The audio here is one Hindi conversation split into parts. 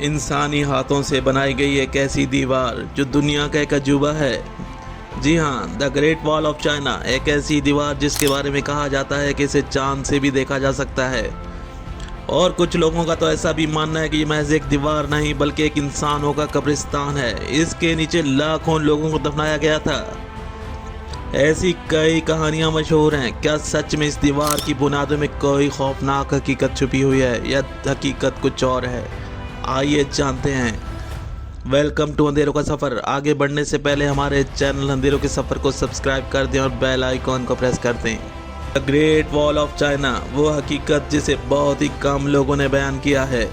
इंसानी हाथों से बनाई गई एक ऐसी दीवार जो दुनिया का एक अजूबा है। जी हाँ, the great wall of China, एक ऐसी दीवार जिसके बारे में कहा जाता है कि इसे चांद से भी देखा जा सकता है। और कुछ लोगों का तो ऐसा भी मानना है कि ये महज एक दीवार नहीं बल्कि एक इंसानों का कब्रिस्तान है। इसके नीचे लाखों लोगों को दफनाया गया था। ऐसी कई कहानियां मशहूर हैं। क्या सच में इस दीवार की बुनियादों में कोई खौफनाक हकीकत छुपी हुई है या हकीकत कुछ और है? आइए जानते हैं। वेलकम टू अंधेरों का सफ़र। आगे बढ़ने से पहले हमारे चैनल अंधेरों के सफ़र को सब्सक्राइब कर दें और बेल आइकॉन को प्रेस कर दें। The great wall of China, वो हकीकत जिसे बहुत ही कम लोगों ने बयान किया है।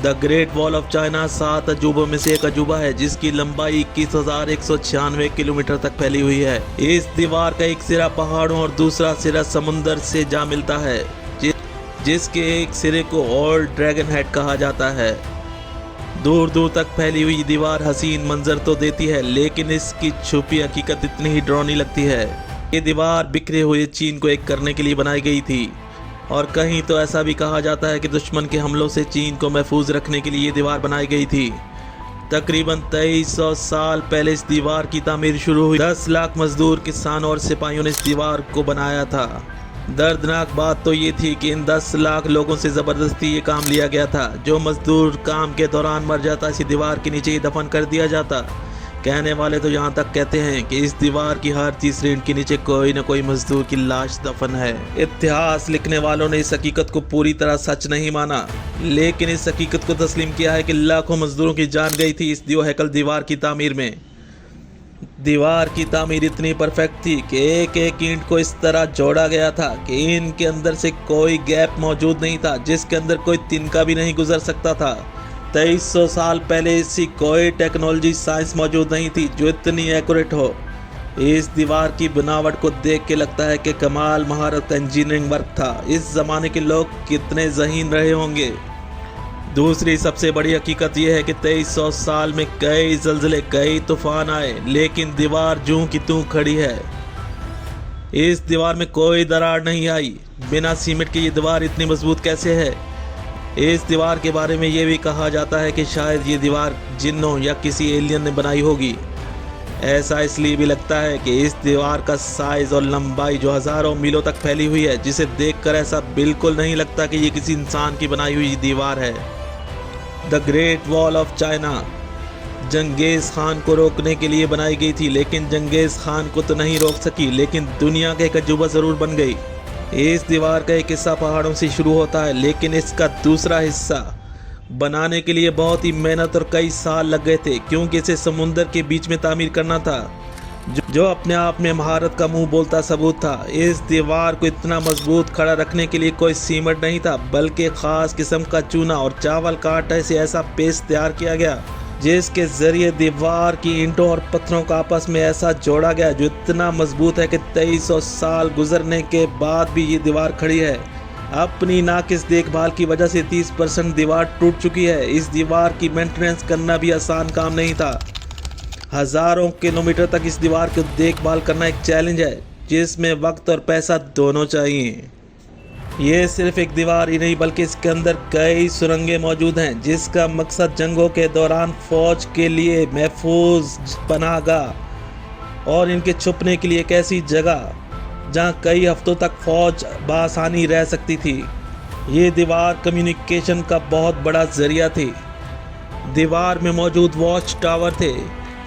The great wall of China 7 अजूबों में से एक अजूबा है जिसकी लंबाई 21,196 किलोमीटर तक फैली हुई है। इस दीवार का एक सिरा पहाड़ों और दूसरा सिरा समुंदर से जा मिलता है, जिसके एक सिरे को ओल्ड ड्रैगन हेड कहा जाता है। दूर दूर तक फैली हुई दीवार हसीन मंजर तो देती है, लेकिन इसकी छुपी हकीकत इतनी ही डरावनी लगती है। ये दीवार बिखरे हुए चीन को एक करने के लिए बनाई गई थी, और कहीं तो ऐसा भी कहा जाता है कि दुश्मन के हमलों से चीन को महफूज रखने के लिए ये दीवार बनाई गई थी। तकरीबन 2300 साल पहले इस दीवार की तामीर शुरू हुई। 10 लाख मजदूर, किसानों और सिपाहियों ने इस दीवार को बनाया था। दर्दनाक बात तो ये थी कि इन 10 लाख लोगों से ज़बरदस्ती ये काम लिया गया था। जो मजदूर काम के दौरान मर जाता, इसी दीवार के नीचे ही दफन कर दिया जाता। कहने वाले तो यहाँ तक कहते हैं कि इस दीवार की हर तीसरी ईंट के नीचे कोई न कोई मजदूर की लाश दफन है। इतिहास लिखने वालों ने इस हकीकत को पूरी तरह सच नहीं माना, लेकिन इस हकीकत को तस्लीम किया है कि लाखों मजदूरों की जान गई थी इस हैकल दीवार की तामीर में। दीवार की तामीर इतनी परफेक्ट थी कि एक एक ईंट को इस तरह जोड़ा गया था कि इनके अंदर से कोई गैप मौजूद नहीं था, जिसके अंदर कोई तिनका भी नहीं गुजर सकता था। 2300 साल पहले ऐसी कोई टेक्नोलॉजी, साइंस मौजूद नहीं थी जो इतनी एक्यूरेट हो। इस दीवार की बनावट को देख के लगता है कि कमाल महारत का इंजीनियरिंग वर्क था। इस ज़माने के लोग कितने ज़हीन रहे होंगे। दूसरी सबसे बड़ी हकीकत यह है कि 2300 साल में कई ज़लज़ले, कई तूफान आए, लेकिन दीवार जूं की तूं खड़ी है। इस दीवार में कोई दरार नहीं आई। बिना सीमेंट की ये दीवार इतनी मजबूत कैसे है? इस दीवार के बारे में ये भी कहा जाता है कि शायद ये दीवार जिन्नों या किसी एलियन ने बनाई होगी। ऐसा इसलिए भी लगता है कि इस दीवार का साइज और लंबाई जो हज़ारों मीलों तक फैली हुई है, जिसे देखकर ऐसा बिल्कुल नहीं लगता कि ये किसी इंसान की बनाई हुई दीवार है। The great wall of China Genghis Khan को रोकने के लिए बनाई गई थी, लेकिन जंगेज़ खान को तो नहीं रोक सकी, लेकिन दुनिया का एक अजूबा ज़रूर बन गई। इस दीवार का एक हिस्सा पहाड़ों से शुरू होता है, लेकिन इसका दूसरा हिस्सा बनाने के लिए बहुत ही मेहनत और कई साल लग गए थे, क्योंकि इसे समुंदर के बीच में तामीर करना था, जो अपने आप में महारत का मुंह बोलता सबूत था। इस दीवार को इतना मजबूत खड़ा रखने के लिए कोई सीमेंट नहीं था, बल्कि ख़ास किस्म का चूना और चावल का आटा से ऐसा पेस्ट तैयार किया गया जिसके ज़रिए दीवार की ईंटों और पत्थरों को आपस में ऐसा जोड़ा गया जो इतना मजबूत है कि 2300 साल गुजरने के बाद भी ये दीवार खड़ी है। अपनी नाकिस देखभाल की वजह से 30% दीवार टूट चुकी है। इस दीवार की मेंटेनेंस करना भी आसान काम नहीं था। हज़ारों किलोमीटर तक इस दीवार की देखभाल करना एक चैलेंज है, जिसमें वक्त और पैसा दोनों चाहिए। ये सिर्फ एक दीवार ही नहीं बल्कि इसके अंदर कई सुरंगें मौजूद हैं, जिसका मकसद जंगों के दौरान फौज के लिए महफूज पनाहगाह और इनके छुपने के लिए एक ऐसी जगह जहाँ कई हफ्तों तक फौज बआसानी रह सकती थी। ये दीवार कम्युनिकेशन का बहुत बड़ा जरिया थी। दीवार में मौजूद वॉच टावर थे।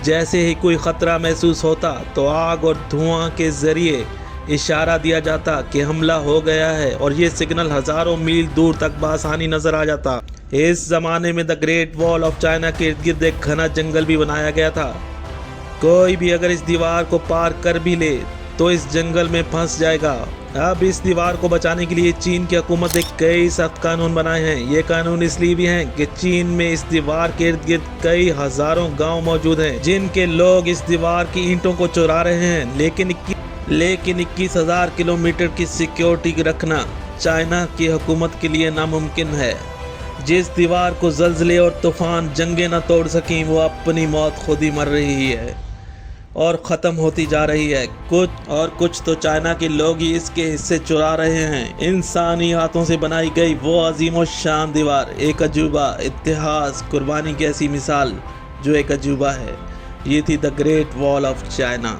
जैसे ही कोई ख़तरा महसूस होता तो आग और धुआं के ज़रिए इशारा दिया जाता कि हमला हो गया है, और ये सिग्नल हज़ारों मील दूर तक बआसानी नज़र आ जाता। इस ज़माने में the great wall of China के इर्द गिर्द एक घना जंगल भी बनाया गया था। कोई भी अगर इस दीवार को पार कर भी ले तो इस जंगल में फंस जाएगा। अब इस दीवार को बचाने के लिए चीन की हुकूमत ने कई सख्त कानून बनाए हैं। ये कानून इसलिए भी हैं कि चीन में इस दीवार के इर्द गिर्द कई हज़ारों गांव मौजूद हैं, जिनके लोग इस दीवार की ईंटों को चुरा रहे हैं। लेकिन 21,000 किलोमीटर की सिक्योरिटी रखना चाइना की हुकूमत के लिए नामुमकिन है। जिस दीवार को ज़लज़ले और तूफान जंगे न तोड़ सकें, वो अपनी मौत खुद ही मर रही है। और ख़त्म होती जा रही है। कुछ तो चाइना के लोग ही इसके हिस्से चुरा रहे हैं। इंसानी हाथों से बनाई गई वो अजीम शान दीवार एक अजूबा, इतिहास, कुर्बानी की ऐसी मिसाल जो एक अजूबा है। ये थी the great wall of China.